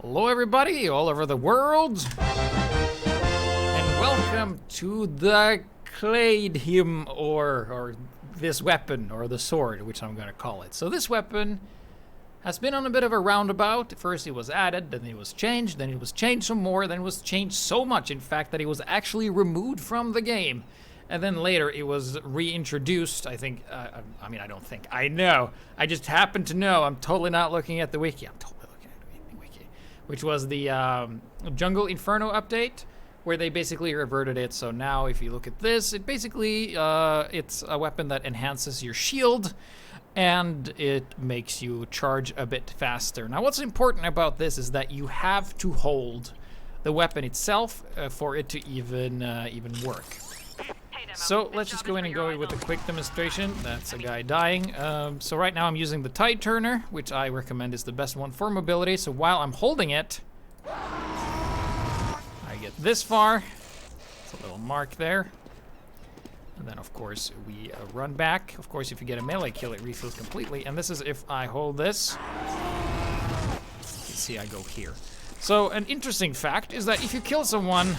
Hello everybody all over the world, and welcome to the Claidheamh Mòr, or this weapon, or the sword, which I'm gonna call it. So this weapon has been on a bit of a roundabout. First it was added, then it was changed, then it was changed some more, then it was changed so much, in fact, that it was actually removed from the game. And then later it was reintroduced, I think, I don't think, I know. I just happen to know, I'm totally not looking at the wiki, I'm totally looking at the wiki, which was the Jungle Inferno update, where they basically reverted it. So now if you look at this, it basically, it's a weapon that enhances your shield, and it makes you charge a bit faster. Now what's important about this is that you have to hold the weapon itself for it to even work. So let's just go in and go with a quick demonstration. That's a guy dying. So right now I'm using the tide turner, which I recommend is the best one for mobility. So while I'm holding it, I get this far. It's a little mark there. And then of course we run back. Of course, if you get a melee kill, it refills completely. And this is if I hold this. You can see I go here. So an interesting fact is that if you kill someone,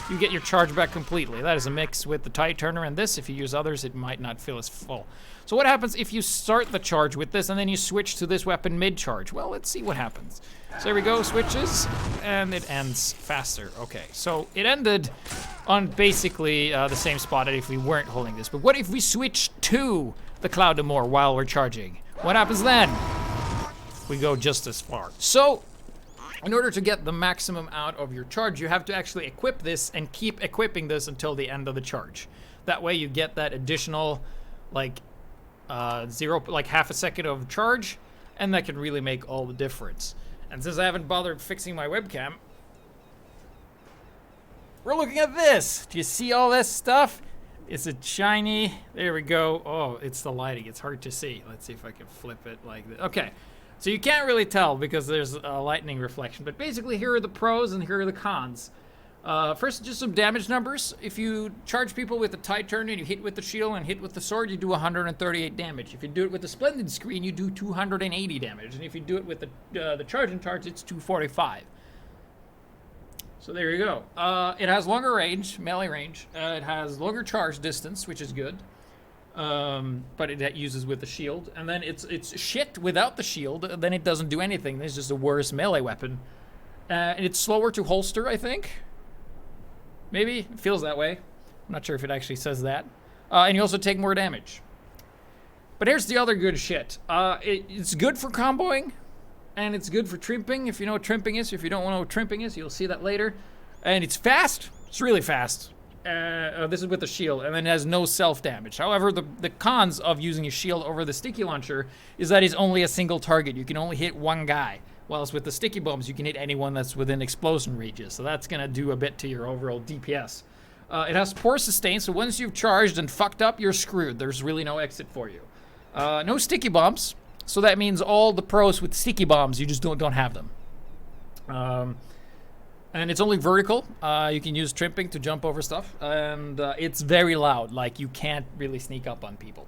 you get your charge back completely. That is a mix with the tide turner and this. If you use others, it might not feel as full. So what happens if you start the charge with this and then you switch to this weapon mid-charge? Well, let's see what happens. So there we go, switches, and it ends faster. Okay, so it ended on basically the same spot as if we weren't holding this. But what if we switch to the Claidheamh Mòr while we're charging? What happens then? We go just as far. So in order to get the maximum out of your charge, you have to actually equip this and keep equipping this until the end of the charge. That way you get that additional, like, half a second of charge, and that can really make all the difference. And since I haven't bothered fixing my webcam, we're looking at this. Do you see all this stuff? It's a shiny, there we go. Oh, it's the lighting, it's hard to see. Let's see if I can flip it like this. Okay. So you can't really tell because there's a lightning reflection, but basically here are the pros and here are the cons. First, just some damage numbers. If you charge people with the tide turner and you hit with the shield and hit with the sword, you do 138 damage. If you do it with the splendid screen, you do 280 damage. And if you do it with the charge and charge, it's 245. So there you go. It has longer range, melee range. It has longer charge distance, which is good. But it uses with the shield, and then it's shit without the shield. Then it doesn't do anything. It's just a worse melee weapon. And it's slower to holster, I think. Maybe it feels that way. I'm not sure if it actually says that. And you also take more damage. But here's the other good shit. It's good for comboing, and it's good for trimping. If you know what trimping is, if you don't know what trimping is, you'll see that later. And it's fast. It's really fast. This is with the shield, and then it has no self-damage. However, the cons of using a shield over the sticky launcher is that it's only a single target. You can only hit one guy, whilst with the sticky bombs, you can hit anyone that's within explosion ranges. So that's gonna do a bit to your overall DPS. It has poor sustain, so once you've charged and fucked up, you're screwed. There's really no exit for you. No sticky bombs, so that means all the pros with sticky bombs, you just don't have them. And it's only vertical. You can use trimping to jump over stuff. And it's very loud. Like, you can't really sneak up on people.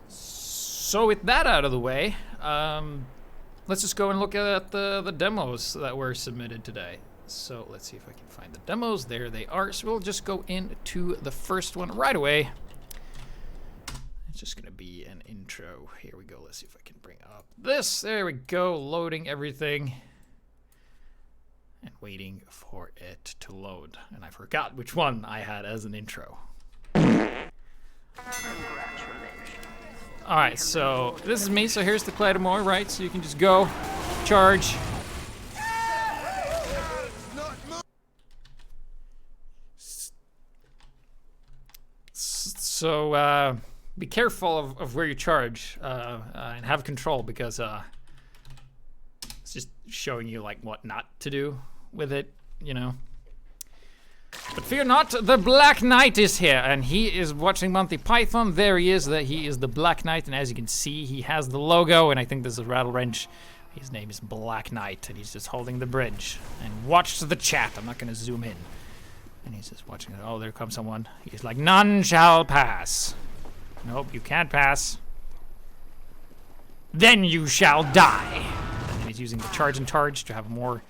So with that out of the way, let's just go and look at the demos that were submitted today. So let's see if I can find the demos. There they are. So we'll just go into the first one right away. It's just going to be an intro. Here we go. Let's see if I can bring up this. There we go. Loading everything. And waiting for it to load. And I forgot which one I had as an intro. Alright, so this is me. So here's the Claidheamh Mòr, right? So you can just go, charge. So be careful of where you charge and have control, because it's just showing you like what not to do with it, you know. But fear not, the Black Knight is here, and he is watching Monty Python. There he is, he is the Black Knight, and as you can see, he has the logo, and I think this is Rattlewrench. His name is Black Knight, and he's just holding the bridge. And watch the chat, I'm not gonna zoom in. And he's just watching it. Oh, there comes someone. He's like, none shall pass. Nope, you can't pass. Then you shall die. And then he's using the charge and charge to have more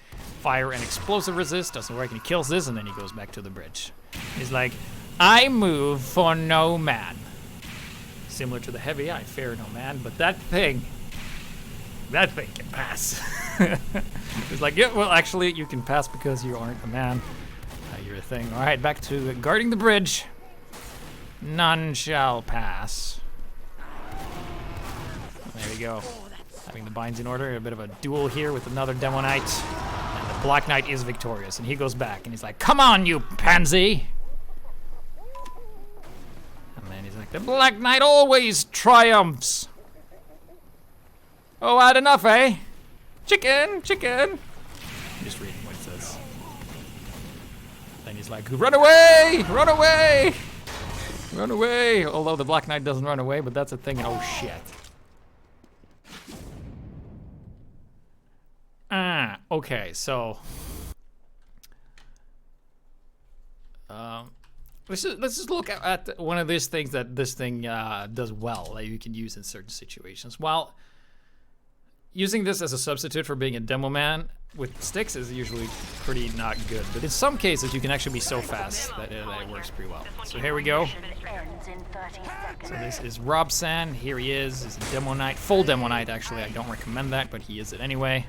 fire and explosive resist. Doesn't work, and he kills this, and then he goes back to the bridge. He's like, I move for no man. Similar to the heavy, I fear no man, but that thing can pass. It's like, yeah, well, actually, you can pass because you aren't a man. You're a thing. All right, back to guarding the bridge. None shall pass. There we go. Having the binds in order. A bit of a duel here with another Demo Knight. And the Black Knight is victorious. And he goes back and he's like, come on, you pansy! And then he's like, the Black Knight always triumphs! Oh, had enough, eh? Chicken, chicken! I'm just reading what it says. Then he's like, run away! Run away! Run away! Although the Black Knight doesn't run away, but that's a thing. Oh, shit. Okay, so... let's just look at one of these things that this thing does well, that you can use in certain situations. While using this as a substitute for being a demo man with sticks is usually pretty not good, but in some cases you can actually be so fast that it works pretty well. So here we go. So this is Robsan. Here he is. He's a Demo Knight. Full Demo Knight, actually. I don't recommend that, but he is it anyway.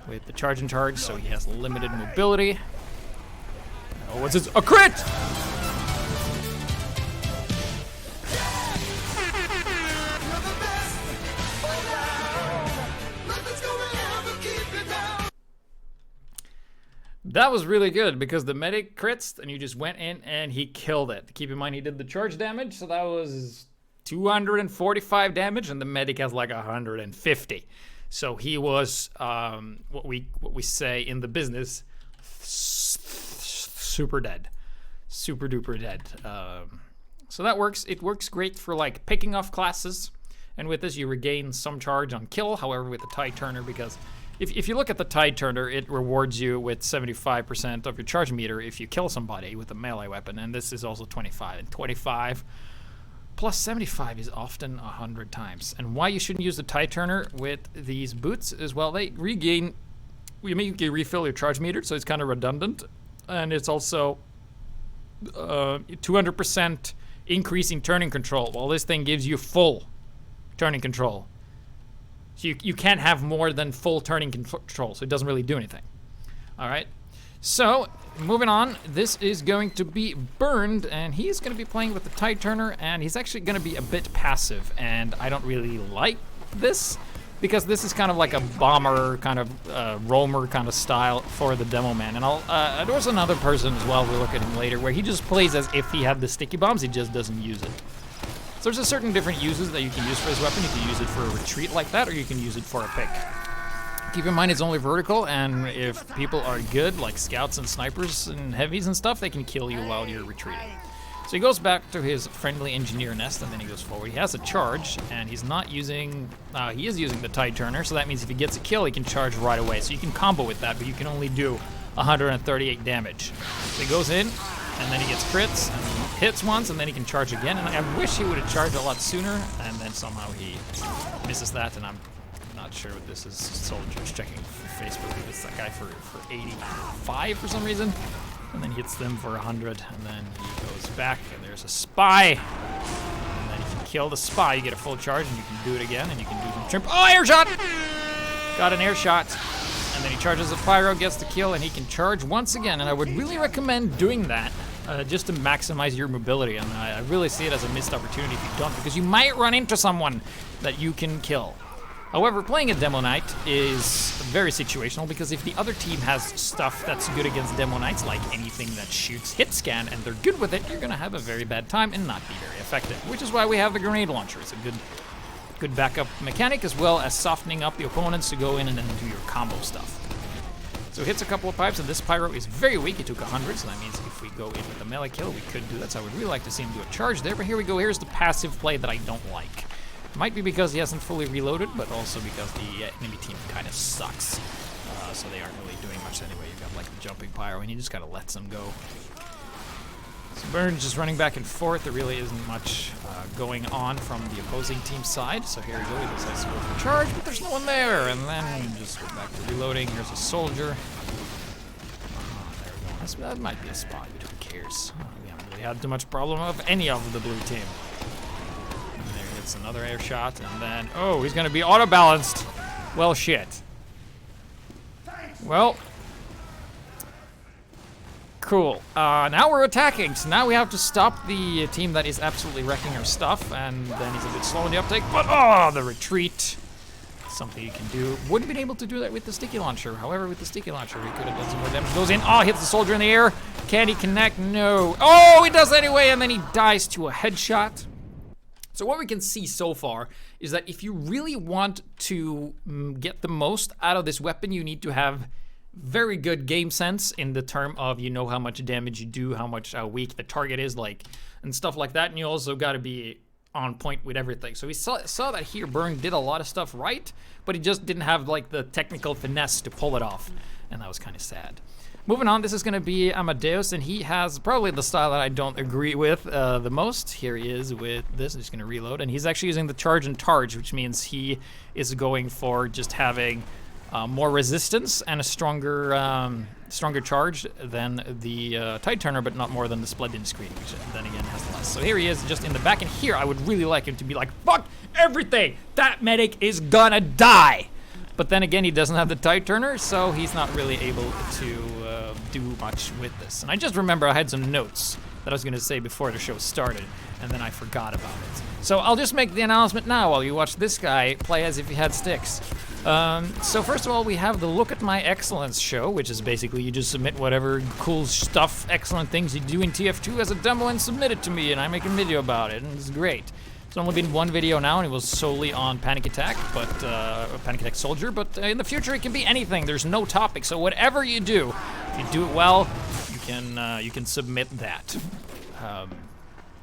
With the charge and charge, so he has limited mobility. Oh, what's this? A crit! That was really good because the medic crits and you just went in and he killed it. Keep in mind he did the charge damage, so that was 245 damage and the medic has like 150. So he was what we say in the business, super dead, super duper dead. So that works. It works great for like picking off classes, and with this you regain some charge on kill. However, with the Tide Turner, because if you look at the Tide Turner, it rewards you with 75% of your charge meter if you kill somebody with a melee weapon, and this is also 25. And 25 plus 75 is often 100 times. And why you shouldn't use the Tide Turner with these boots is, well, they regain, you make you refill your charge meter, so it's kind of redundant, and it's also 200% increase in turning control, while this thing gives you full turning control. So you can't have more than full turning control, so it doesn't really do anything. All right, so moving on, this is going to be Burned, and he's going to be playing with the Tide Turner, and he's actually going to be a bit passive, and I don't really like this, because this is kind of like a bomber, kind of roamer kind of style for the demo man. And there was another person as well, we'll look at him later, where he just plays as if he had the sticky bombs, he just doesn't use it. So there's a certain different uses that you can use for his weapon. You can use it for a retreat like that, or you can use it for a pick. Keep in mind it's only vertical, and if people are good, like scouts and snipers and heavies and stuff, they can kill you while you're retreating. So he goes back to his friendly engineer nest, and then he goes forward. He has a charge, and he's not using, he is using the Tide Turner, so that means if he gets a kill, he can charge right away. So you can combo with that, but you can only do 138 damage. So he goes in, and then he gets crits, and he hits once, and then he can charge again. And I wish he would have charged a lot sooner, and then somehow he misses that, and I'm not sure what this is. Soldiers checking Facebook. It's that guy for 85 for some reason, and then he hits them for 100, and then he goes back, and there's a spy. And then if you kill the spy, you get a full charge, and you can do it again, and you can do some trim. Oh, air shot! Got an air shot. And then he charges the pyro, gets the kill, and he can charge once again. And I would really recommend doing that just to maximize your mobility. And I really see it as a missed opportunity if you don't, because you might run into someone that you can kill. However, playing a Demo Knight is very situational, because if the other team has stuff that's good against Demo Knights, like anything that shoots hit scan, and they're good with it, you're going to have a very bad time and not be very effective. Which is why we have the grenade launcher. It's a good backup mechanic, as well as softening up the opponents to go in and then do your combo stuff. So hits a couple of pipes, and this pyro is very weak. He took 100, so that means if we go in with a melee kill, we could do that. So I would really like to see him do a charge there, but here we go. Here's the passive play that I don't like. Might be because he hasn't fully reloaded, but also because the enemy team kind of sucks. So they aren't really doing much anyway. You've got like the jumping pyro, and he just kind of lets them go. So Burn's just running back and forth. There really isn't much going on from the opposing team's side. So here we go. He decides to go for charge, but there's no one there. And then just just go back to reloading. Here's a soldier. There we go. That might be a spot, but who cares? We haven't really had too much problem of any of the blue team. And there gets another air shot, and then, oh, he's gonna be auto-balanced. Well, shit. Well. Cool. Now we're attacking, so now we have to stop the team that is absolutely wrecking our stuff, and then he's a bit slow in the uptake, but oh, the retreat. Something you can do. Wouldn't have been able to do that with the sticky launcher. However, with the sticky launcher, he could have done some more damage. Goes in. Oh, hits the soldier in the air. Can he connect? No. Oh, he does anyway, and then he dies to a headshot. So what we can see so far is that if you really want to get the most out of this weapon, you need to have very good game sense in the term of you know how much damage you do, how weak the target is, like, and stuff like that. And you also got to be on point with everything. So we saw that here. Burn did a lot of stuff right, but he just didn't have like the technical finesse to pull it off, and that was kind of sad. Moving on, this is going to be Amadeus, and he has probably the style that I don't agree with the most. Here he is with this. I'm just going to reload, and he's actually using the charge and targe, which means he is going for just having more resistance and a stronger charge than the Tide Turner, but not more than the Splendid Screen, which then again has less. So here he is just in the back, and here I would really like him to be like, fuck everything! That medic is gonna die! But then again, he doesn't have the Tide Turner, so he's not really able to do much with this. And I just remember I had some notes that I was gonna say before the show started, and then I forgot about it. So I'll just make the announcement now while you watch this guy play as if he had sticks. So first of all, we have the Look at My Excellence show, which is basically you just submit whatever cool stuff, excellent things you do in TF2 as a demo and submit it to me, and I make a video about it, and it's great. It's only been one video now, and it was solely on Panic Attack, but Panic Attack Soldier, but in the future it can be anything. There's no topic, so whatever you do, if you do it well, you can submit that.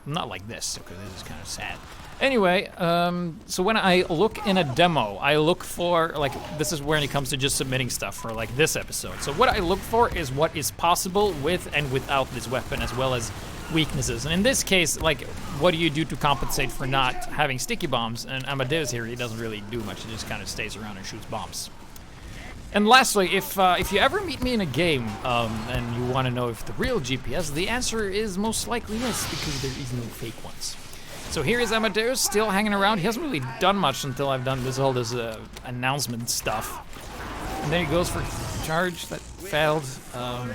Not like this, because this is kind of sad. Anyway, so when I look in a demo, I look for, like, this is when it comes to just submitting stuff for, like, this episode. So what I look for is what is possible with and without this weapon, as well as weaknesses. And in this case, like, what do you do to compensate for not having sticky bombs? And Amadeus here, he doesn't really do much. He just kind of stays around and shoots bombs. And lastly, if you ever meet me in a game and you want to know if the real GPS, the answer is most likely yes, because there is no fake ones. So here is Amadeus still hanging around. He hasn't really done much until I've done this announcement stuff. And then he goes for charge that failed. I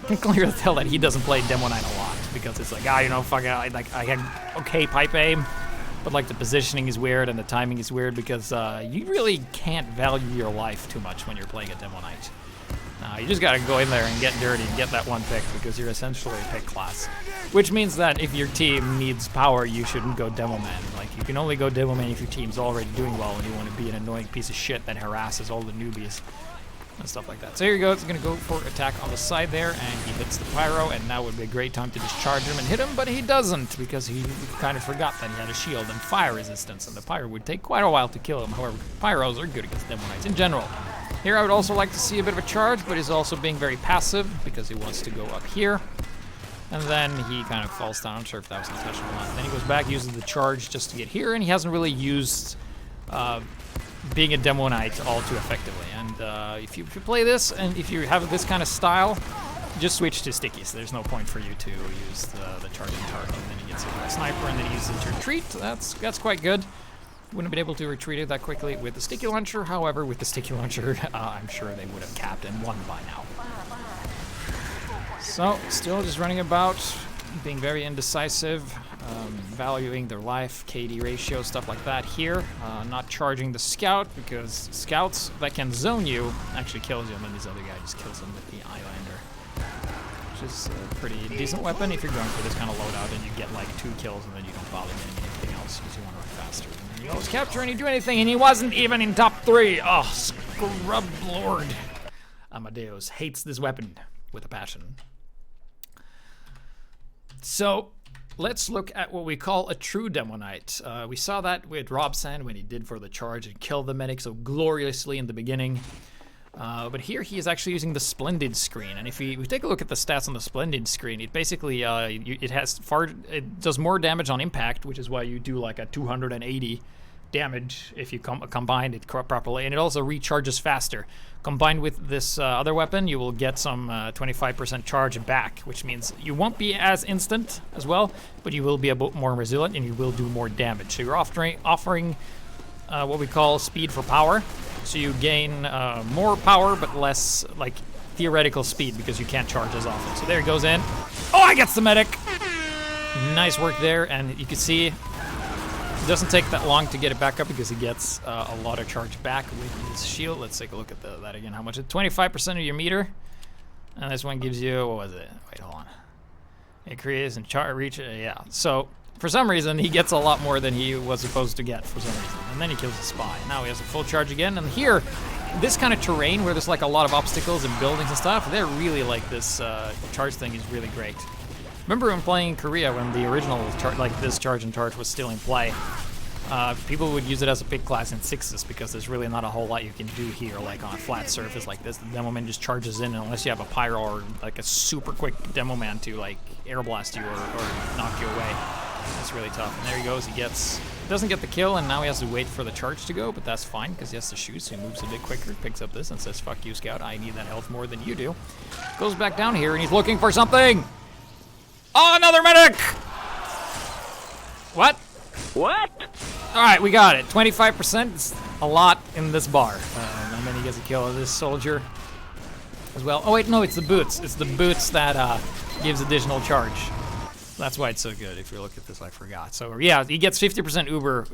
can clearly tell that he doesn't play Demo 9 a lot, because it's like, you know, fuck it, I had okay pipe aim, but like the positioning is weird and the timing is weird, because you really can't value your life too much when you're playing a Demo Knight. You just gotta go in there and get dirty and get that one pick, because you're essentially a pick class. Which means that if your team needs power, you shouldn't go Demo Man. Like, you can only go Demo Man if your team's already doing well and you want to be an annoying piece of shit that harasses all the newbies and stuff like that. So here you go, it's gonna go for attack on the side there, and he hits the pyro, and now would be a great time to just charge him and hit him, but he doesn't, because he kind of forgot that he had a shield and fire resistance, and the pyro would take quite a while to kill him. However, pyros are good against Demo Knights in general. Here I would also like to see a bit of a charge, but he's also being very passive because he wants to go up here. And then he kind of falls down. I'm not sure if that was intentional or not. Then he goes back, uses the charge just to get here, and he hasn't really used being a Demo Knight all too effectively. And if you play this, and if you have this kind of style, just switch to stickies. There's no point for you to use the charging target. And then he gets hit by a sniper, and then he uses the retreat. That's quite good. Wouldn't have been able to retreat it that quickly with the sticky launcher. However, with the sticky launcher, I'm sure they would have capped and won by now. So, still just running about, being very indecisive, valuing their life, KD ratio, stuff like that here. Not charging the scout, because scouts that can zone you actually kills you, and then this other guy just kills him with the Eyelander. Which is a pretty decent weapon if you're going for this kind of loadout and you get like 2 kills and then you don't bother getting anything else because you want to run faster. And you always capture and you do anything, and he wasn't even in top 3. Oh, scrub lord. Amadeus hates this weapon with a passion. So, let's look at what we call a true Demo Knight. We saw that with Robson when he did for the charge and killed the medic so gloriously in the beginning. But here he is actually using the Splendid Screen, and if we take a look at the stats on the Splendid Screen, it basically it does more damage on impact, which is why you do like a 280 damage if you combine it properly, and it also recharges faster. Combined with this other weapon, you will get some 25% charge back, which means you won't be as instant as well, but you will be a bit more resilient and you will do more damage. So you're offering what we call speed for power. So you gain more power but less like theoretical speed because you can't charge as often. So there he goes in. Oh, I gets the medic. Nice work there, and you can see it doesn't take that long to get it back up because he gets a lot of charge back with his shield. Let's take a look at that again. How much? 25% of your meter. And this one gives you, what was it? Wait, hold on. It creates and reach. Yeah. So for some reason, he gets a lot more than he was supposed to get for some reason. And then he kills the spy. Now he has a full charge again. And here, this kind of terrain where there's like a lot of obstacles and buildings and stuff, they're really like this charge thing is really great. Remember when playing in Korea when the original like this charge and charge was still in play, people would use it as a pick class in 6s because there's really not a whole lot you can do here, like on a flat surface like this. The demo man just charges in, and unless you have a pyro or like a super quick demo man to like air blast you or knock you away, it's really tough. And there he goes. He doesn't get the kill, and now he has to wait for the charge to go, but that's fine because he has to shoot, so he moves a bit quicker, picks up this and says, "Fuck you, Scout. I need that health more than you do." Goes back down here, and he's looking for something. Oh, another medic! What? What? All right, we got it. 25%. It's a lot in this bar. And then he gets a kill of this soldier as well. Oh, wait, no, it's the boots. It's the boots that gives additional charge. That's why it's so good. If you look at this, I forgot. So, yeah, he gets 50% Uber,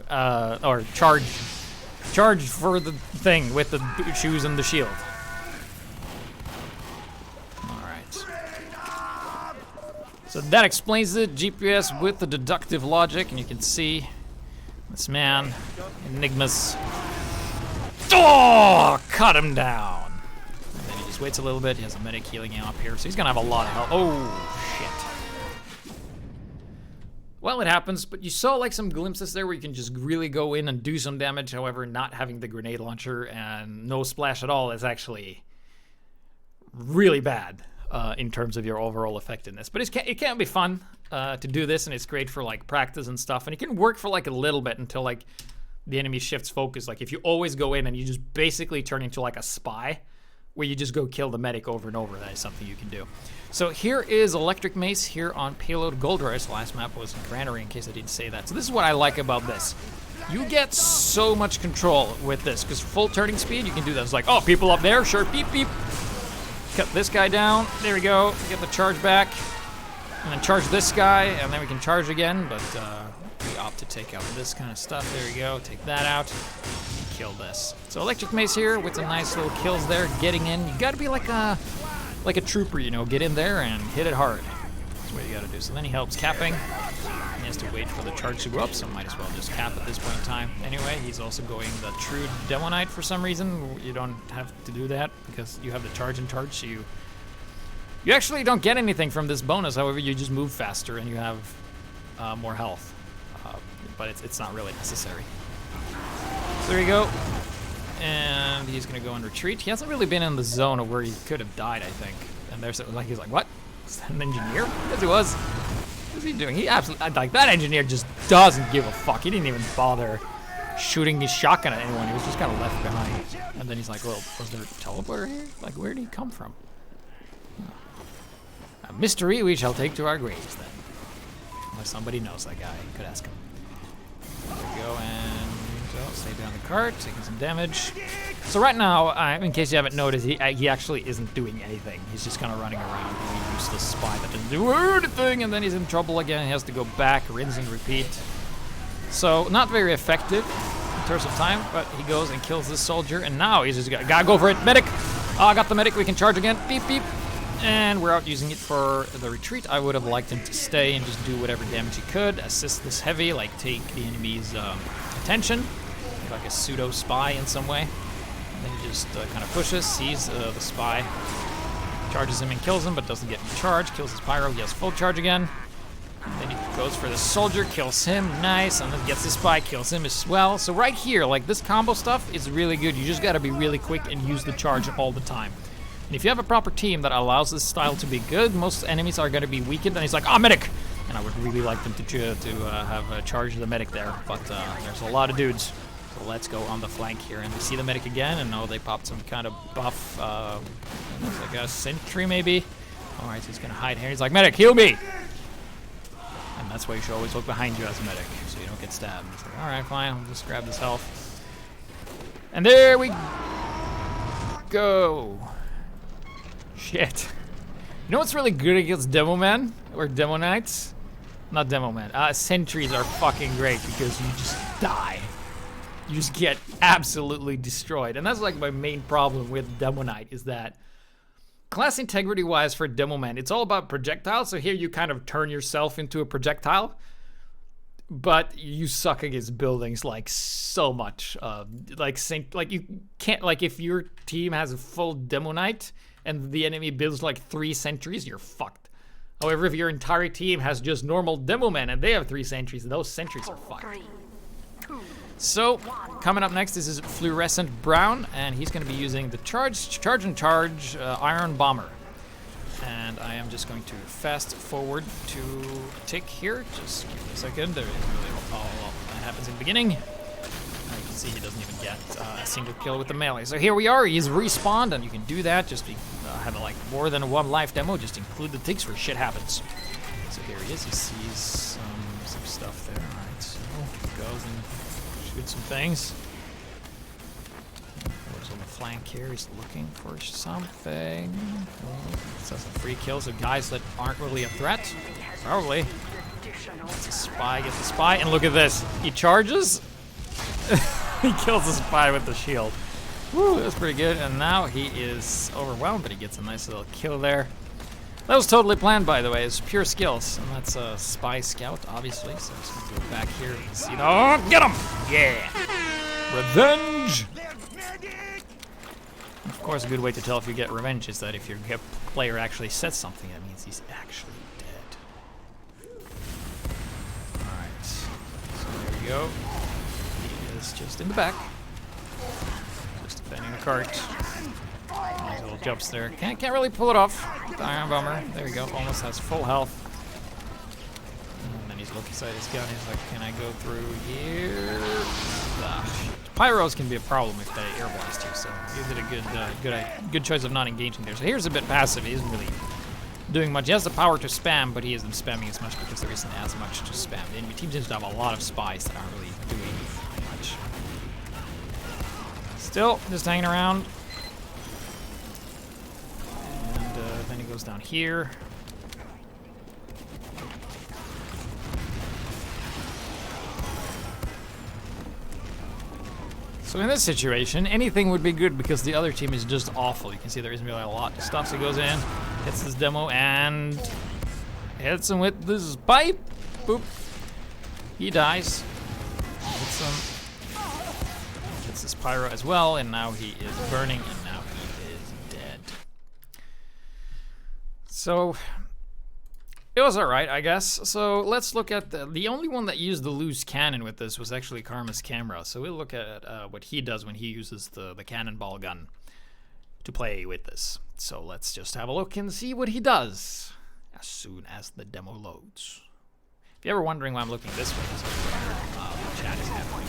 or charge for the thing with the boot shoes and the shield. So that explains it, GPS with the deductive logic, and you can see this man, Enigmas. Oh, cut him down. And then he just waits a little bit, he has a medic healing him up here, so he's gonna have a lot of health. Oh, shit. Well, it happens, but you saw like some glimpses there where you can just really go in and do some damage, however, not having the grenade launcher and no splash at all is actually really bad. In terms of your overall effectiveness. But it can be fun to do this, and it's great for like practice and stuff, and it can work for like a little bit until like the enemy shifts focus. Like if you always go in and you just basically turn into like a spy where you just go kill the medic over and over, that is something you can do. So here is Electric Mace here on Payload Gold Rush. Last map was in Granary, in case I didn't say that. So this is what I like about this. You get so much control with this because full turning speed, you can do that. It's like, oh, people up there, sure, beep beep. Cut this guy down. There we go. Get the charge back. And then charge this guy, and then we can charge again, but we opt to take out this kind of stuff. There we go. Take that out. Kill this. So Electric Mace here with some nice little kills there. Getting in. You gotta be like a trooper, you know. Get in there and hit it hard. That's what you gotta do. So then he helps capping. He has to wait for the charge to go up, so might as well just cap at this point in time. Anyway, he's also going the true Demo Knight for some reason. You don't have to do that because you have the charge and charge, so you actually don't get anything from this bonus. However, you just move faster and you have more health, but it's not really necessary. So there you go, and he's gonna go and retreat. He hasn't really been in the zone of where he could have died, I think. And there's like he's like, what? Is that an engineer? Yes, he was. What's he doing? He absolutely, like, that engineer just doesn't give a fuck. He didn't even bother shooting his shotgun at anyone. He was just kind of left behind. And then he's like, well, was there a teleporter here? Like, where did he come from? A mystery we shall take to our graves, then. Unless somebody knows that guy. Could ask him. There we go, and stay down the cart, taking some damage. So right now, in case you haven't noticed, he actually isn't doing anything. He's just kind of running around being a useless spy that doesn't do anything, and then he's in trouble again. He has to go back, rinse and repeat. So not very effective in terms of time, but he goes and kills this soldier, and now he's just gotta go for it. Medic! Oh, I got the medic. We can charge again. Beep, beep. And we're out using it for the retreat. I would have liked him to stay and just do whatever damage he could. Assist this heavy, like take the enemy's attention. Like a pseudo spy in some way. And then he just kind of pushes, sees the spy, charges him and kills him, but doesn't get any charge. Kills his pyro. He has full charge again. And then he goes for the soldier, kills him, nice, and then gets the spy, kills him as well. So right here, like this combo stuff is really good. You just gotta be really quick and use the charge all the time. And if you have a proper team that allows this style to be good, most enemies are gonna be weakened. And he's like, oh, medic! And I would really like them to have charged the medic there, but there's a lot of dudes. So let's go on the flank here, and we see the medic again, and oh, they popped some kind of buff. Looks like a sentry maybe. All right, so he's gonna hide here. He's like, medic, heal me! And that's why you should always look behind you as a medic, so you don't get stabbed. He's like, all right, fine, I'll just grab this health. And there we go. Shit. You know what's really good against Demo Men? Or Demo Knights? Not Demo Men. Sentries are fucking great because you just die. You just get absolutely destroyed. And that's like my main problem with Demo Knight is that class integrity wise for Demo Man, it's all about projectiles. So here you kind of turn yourself into a projectile. But you suck against buildings like so much. Like you can't, like if your team has a full Demo Knight and the enemy builds like 3 sentries, you're fucked. However, if your entire team has just normal Demo Men and they have 3 sentries, those sentries are fucked. So, coming up next, this is Fluorescent Brown, and he's going to be using the Charge Iron Bomber. And I am just going to fast forward to a tick here. Just give me a second. There is really a lot that happens in the beginning. You can see he doesn't even get a single kill with the melee. So here we are. He's respawned, and you can do that. Just have like more than 1 life demo. Just include the ticks where shit happens. So here he is. He sees some stuff there. All right, so he goes and shoot some things. Goes on the flank here. He's looking for something. So some free kills of guys that aren't really a threat. Probably. Gets a spy. Gets a spy. And look at this. He charges. He kills the spy with the shield. Woo, that's pretty good. And now he is overwhelmed, but he gets a nice little kill there. That was totally planned, by the way. It's pure skills. And that's a spy scout, obviously. So I'm just going to go back here and see. Oh, get him! Yeah! Revenge! Of course, a good way to tell if you get revenge is that if your player actually says something, that means he's actually dead. Alright. So there you go. He is just in the back. Just defending the cart. Nice little jumps there. Can't really pull it off. The Iron Bomber. There we go. Almost has full health. And then he's looking inside his gun. He's like, can I go through here? Pyros can be a problem if they air blast you. So you did a good choice of not engaging there. So here's a bit passive. He isn't really doing much. He has the power to spam, but he isn't spamming as much because there isn't as much to spam. The enemy team seems to have a lot of spies that aren't really doing much. Still just hanging around. Then he goes down here. So in this situation, anything would be good because the other team is just awful. You can see there isn't really a lot of stuff. So he goes in, hits this demo, and hits him with this pipe. Boop. He dies. Hits him. Hits this pyro as well, and now he is burning, and now he is dead. So it was alright, I guess. So let's look at the only one that used the loose cannon with this was actually Karma's camera. So we'll look at what he does when he uses the cannonball gun to play with this. So let's just have a look and see what he does as soon as the demo loads. If you're ever wondering why I'm looking this way, the chat is happening.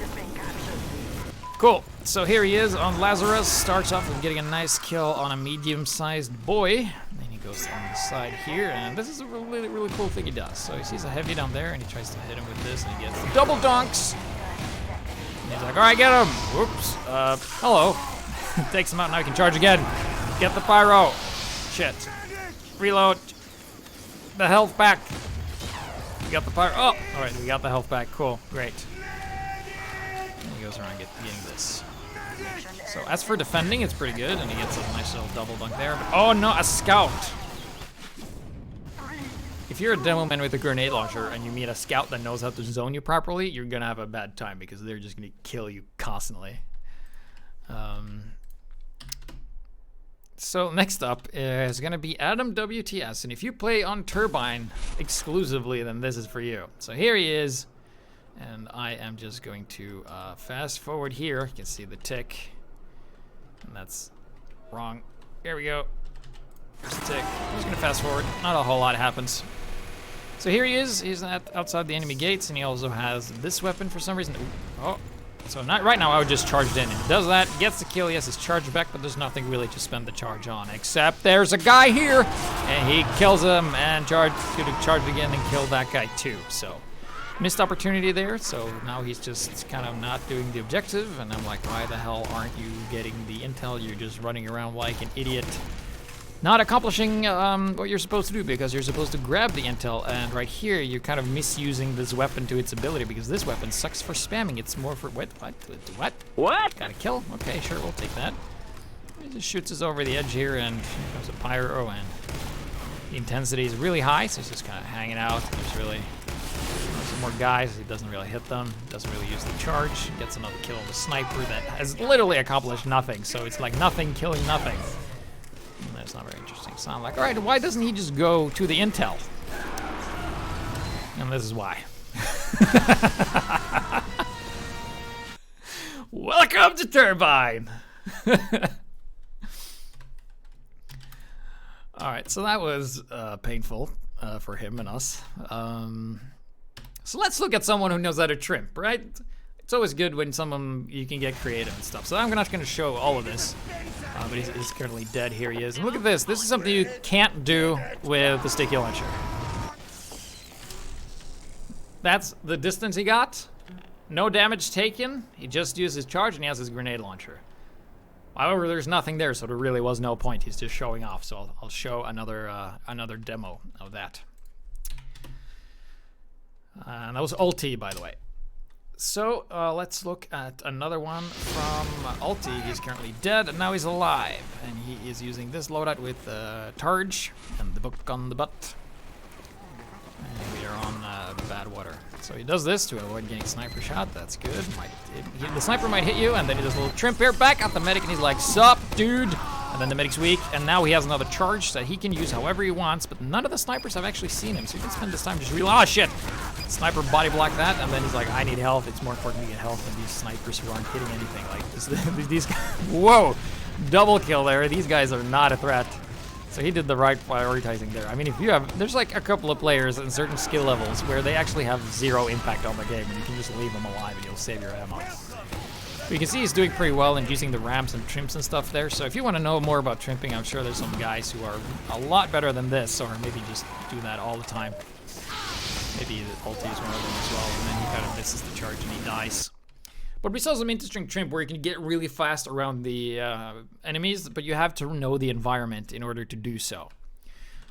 Cool. So here he is on Lazarus. Starts off with getting a nice kill on a medium-sized boy. Goes on the side here, and this is a really, really cool thing he does. So he sees a heavy down there, and he tries to hit him with this, and he gets the double dunks. And he's like, all right, get him. Whoops. Hello. Takes him out, now he can charge again. Get the pyro. Shit. Reload. The health back. We got the pyro. Oh, all right, we got the health back. Cool, great. And he goes around getting this. So as for defending, it's pretty good, and he gets a nice little double dunk there. But, oh no, a scout! If you're a demo man with a grenade launcher and you meet a scout that knows how to zone you properly, you're gonna have a bad time because they're just gonna kill you constantly. So next up is gonna be Adam WTS, and if you play on Turbine exclusively, then this is for you. So here he is, and I am just going to fast forward here. You can see the tick. And that's wrong. There we go. There's the tick. I'm just gonna fast forward. Not a whole lot happens. So here he is. He's outside the enemy gates, and he also has this weapon for some reason. Oh, so not right now. I would just charge in. If he does that, gets the kill. He has his charge back, but there's nothing really to spend the charge on, except there's a guy here, and he kills him and could have charged again and killed that guy too. So missed opportunity there. So now he's just kind of not doing the objective, and I'm like, why the hell aren't you getting the intel? You're just running around like an idiot. Not accomplishing what you're supposed to do, because you're supposed to grab the intel, and right here you're kind of misusing this weapon to its ability, because this weapon sucks for spamming. It's more for what? Got a kill? Okay, sure, we'll take that. He just shoots us over the edge here, and here comes a pyro, and the intensity is really high, so he's just kind of hanging out. There's really some more guys. He doesn't really hit them. Doesn't really use the charge. Gets another kill on the sniper that has literally accomplished nothing. So it's like nothing killing nothing. That's not very interesting. So I'm like, all right, why doesn't he just go to the intel? And this is why. Welcome to Turbine. All right, so that was painful for him and us. So let's look at someone who knows how to trim, right? It's always good when you can get creative and stuff. So I'm not going to show all of this, but he's currently dead. Here he is. And look at this. This is something you can't do with the sticky launcher. That's the distance he got. No damage taken. He just used his charge, and he has his grenade launcher. However, there's nothing there, so there really was no point. He's just showing off. So I'll show another demo of that. And that was Ulti, by the way. So let's look at another one from Ulti. He's currently dead, and now he's alive. And he is using this loadout with Targe and the book on the butt. And we are on bad water. So he does this to avoid getting sniper shot. That's good. The sniper might hit you, and then he does a little trimp here. Back at the medic, and he's like, sup, dude? And then the medic's weak, and now he has another charge that he can use however he wants, but none of the snipers have actually seen him, so he can spend this time just oh shit! Sniper body block that, and then he's like, I need health. It's more important to get health than these snipers who aren't hitting anything. Like, these guys, whoa! Double kill there. These guys are not a threat. So he did the right prioritizing there. I mean, there's like a couple of players in certain skill levels where they actually have zero impact on the game, and you can just leave them alive and you'll save your ammo. But you can see he's doing pretty well and using the ramps and trims and stuff there. So if you want to know more about trimping, I'm sure there's some guys who are a lot better than this, or maybe just do that all the time. Maybe the Ulti is one of them as well, and then he kind of misses the charge and he dies. But we saw some interesting trimp where you can get really fast around the enemies, but you have to know the environment in order to do so.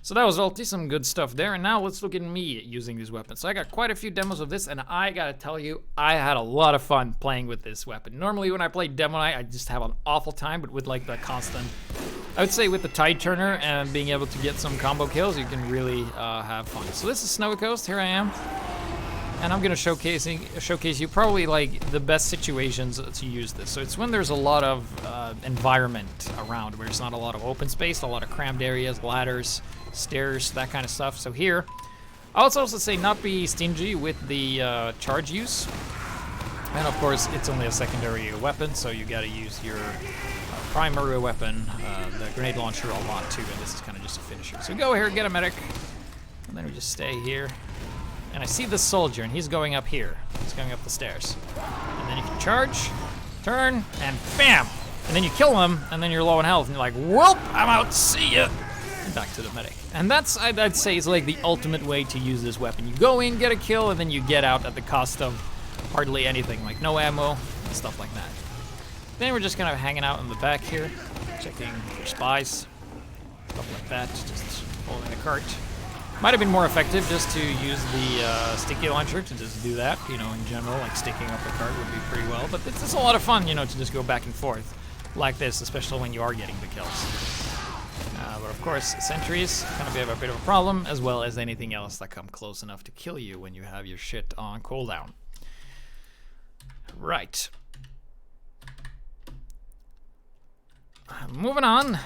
So that was Ulti, some good stuff there. And now let's look at me using these weapons. So I got quite a few demos of this, and I gotta tell you, I had a lot of fun playing with this weapon. Normally when I play Demo Night, I just have an awful time, but with like the constant, I would say with the Tide Turner and being able to get some combo kills, you can really have fun. So this is Snowy Coast, here I am. And I'm gonna showcase you probably like the best situations to use this. So it's when there's a lot of environment around, where there's not a lot of open space, a lot of crammed areas, ladders, stairs, that kind of stuff. So here, I would also say not be stingy with the charge use. And of course, it's only a secondary weapon, so you gotta use your primary weapon, the grenade launcher, a lot too, and this is kind of just a finisher. So go here, get a medic, and then we just stay here. And I see this soldier, and he's going up here. He's going up the stairs. And then you can charge, turn, and bam! And then you kill him, and then you're low on health, and you're like, whoop, I'm out, see ya! And back to the medic. And that's, I'd say, is like the ultimate way to use this weapon. You go in, get a kill, and then you get out at the cost of hardly anything, like no ammo, and stuff like that. Then we're just kind of hanging out in the back here, checking for spies, stuff like that, just holding the cart. Might have been more effective just to use the sticky launcher to just do that, you know, in general, like sticking up the cart would be pretty well, but it's just a lot of fun, you know, to just go back and forth like this, especially when you are getting the kills. But of course, sentries kind of have a bit of a problem, as well as anything else that come close enough to kill you when you have your shit on cooldown. Right. Moving on.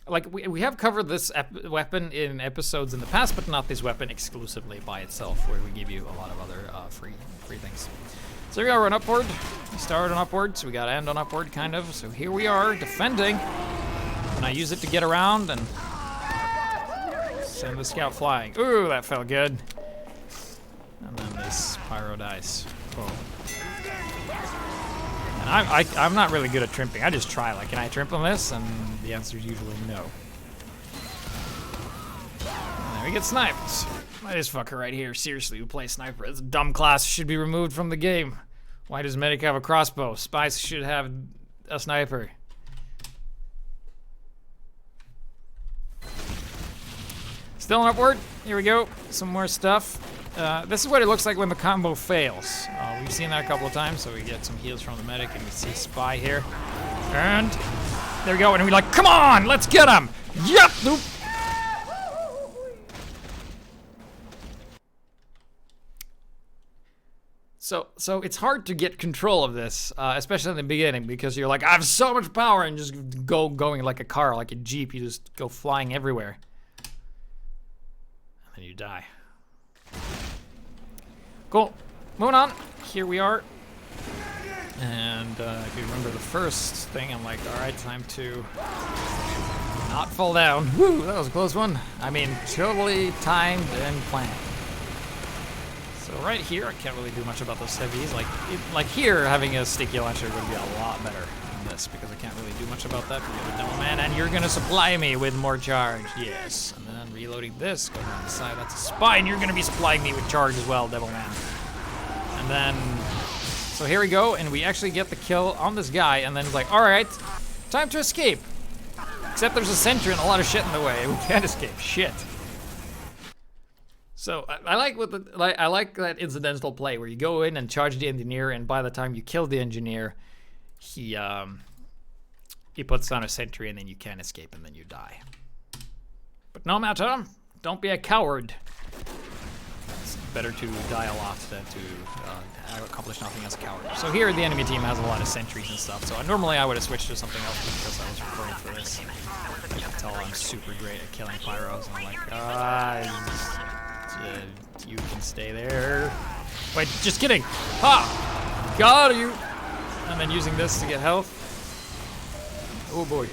Like, we have covered this weapon in episodes in the past, but not this weapon exclusively by itself, where we give you a lot of other free things. So we gotta run upward. We started on upward, so we gotta end on upward, kind of. So here we are, defending. And I use it to get around and send the scout flying. Ooh, that felt good. Nice. Pyro dice. Cool. And I'm not really good at trimping. I just try, like, can I trimp on this? And the answer is usually no. And there we get sniped. This fucker right here, seriously, who plays sniper? It's a dumb class, should be removed from the game. Why does medic have a crossbow? Spies should have a sniper. Still an upward. Here we go. Some more stuff. This is what it looks like when the combo fails. We've seen that a couple of times, so we get some heals from the medic, and we see Spy here. And there we go, and we're like, come on, let's get him! Yep! Nope. So it's hard to get control of this, especially in the beginning, because you're like, I have so much power, and just going like a car, like a Jeep, you just go flying everywhere. And then you die. Cool. Moving on. Here we are. And if you remember the first thing, I'm like, all right, time to not fall down. Woo, that was a close one. I mean, totally timed and planned. So right here, I can't really do much about those heavies. Like here, having a sticky launcher would be a lot better than this, because I can't really do much about that. We have a demo man, and you're gonna supply me with more charge. Yes. And then reloading this, going on the side, that's a spy, and you're gonna be supplying me with charge as well, Devil Man. And then, so here we go, and we actually get the kill on this guy, and then it's like, all right, time to escape. Except there's a sentry and a lot of shit in the way. We can't escape. Shit. So I like that incidental play where you go in and charge the engineer, and by the time you kill the engineer, he puts on a sentry, and then you can't escape, and then you die. But no matter, don't be a coward. It's better to die a lot than to accomplish nothing as a coward. So here the enemy team has a lot of sentries and stuff. So normally I would have switched to something else because I was recording for this. You can tell I'm super great at killing pyros, and I'm like, you can stay there. Wait, just kidding. Ha! Got you! And then using this to get health. Oh boy.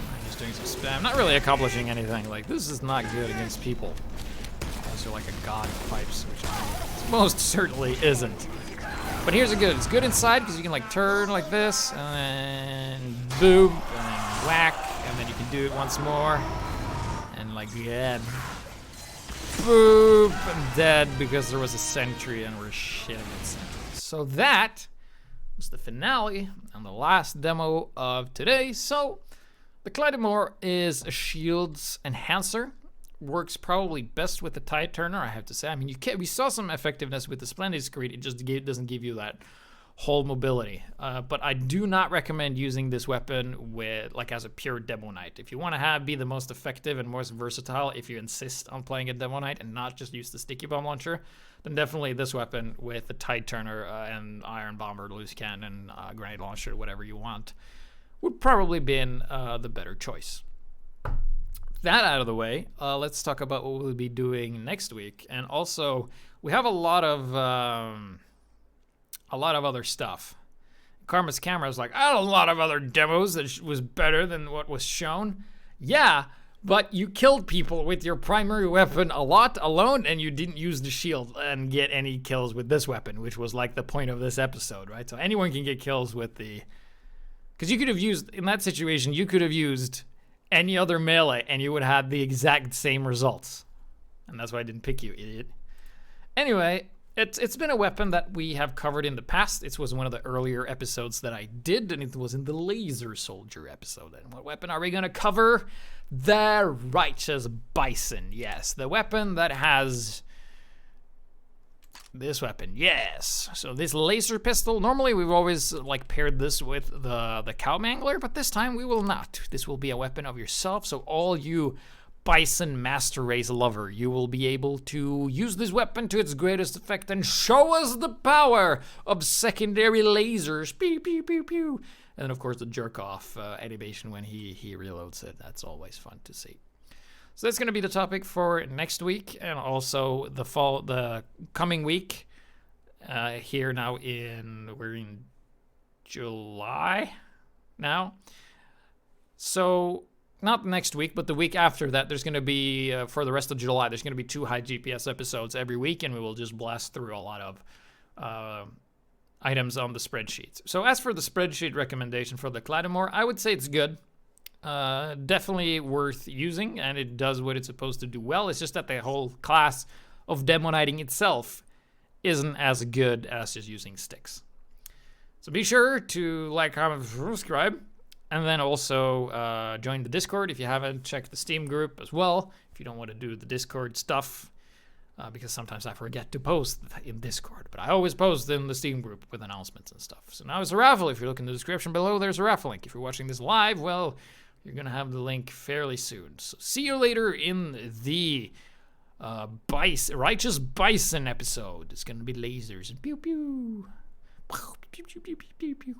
I'm just doing some spam. Not really accomplishing anything. Like, this is not good against people. Unless you're like a god of pipes, which I most certainly isn't. But here's a good. It's good inside because you can like turn like this, and then boom, and then whack, and then you can do it once more. And like, yeah, boop, I'm dead because there was a sentry and we're shit at sentries. So that was the finale and the last demo of today. So the Claidheamh Mòr is a shields enhancer. Works probably best with the tide turner, I have to say. I mean, we saw some effectiveness with the Splendid Screed. It just doesn't give you that whole mobility, but I do not recommend using this weapon with as a pure Demo Knight. If you want to be the most effective and most versatile, if you insist on playing a Demo Knight and not just use the sticky bomb launcher, then definitely this weapon with the tide turner and iron bomber, loose cannon, grenade launcher, whatever you want, would probably been the better choice. That out of the way, let's talk about what we'll be doing next week. And also, we have a lot of other stuff. Karma's camera is like, I had a lot of other demos that was better than what was shown. Yeah, but you killed people with your primary weapon a lot alone, and you didn't use the shield and get any kills with this weapon, which was like the point of this episode, right? So anyone can get kills with the... Because you could have used, in that situation, you could have used any other melee, and you would have the exact same results. And that's why I didn't pick you, idiot. Anyway... It's been a weapon that we have covered in the past. It was one of the earlier episodes that I did, and it was in the Laser Soldier episode. And what weapon are we going to cover? The Righteous Bison. Yes, the weapon that has this weapon. Yes. So this laser pistol, normally we've always paired this with the Cow Mangler, but this time we will not. This will be a weapon of yourself, so all you Bison Master Race lover, you will be able to use this weapon to its greatest effect and show us the power of secondary lasers. Pew, pew, pew, pew. And then, of course, the jerk-off animation when he reloads it. That's always fun to see. So that's going to be the topic for next week, and also the coming week. Here now we're in July now. So not next week, but the week after that, there's going to be, for the rest of July, there's going to be 2 HiGPS episodes every week, and we will just blast through a lot of items on the spreadsheet. So as for the spreadsheet recommendation for the Claidheamh Mòr, I would say it's good. Definitely worth using, and it does what it's supposed to do well. It's just that the whole class of demo knighting itself isn't as good as just using sticks. So be sure to like, comment, subscribe, and then also join the Discord if you haven't. Check the Steam group as well if you don't want to do the Discord stuff, because sometimes I forget to post in Discord, but I always post in the Steam group with announcements and stuff. So now it's a raffle. If you look in the description below, there's a raffle link. If you're watching this live, well, you're going to have the link fairly soon. So see you later in the Righteous Bison episode. It's going to be lasers and pew pew. Pew pew pew pew pew pew.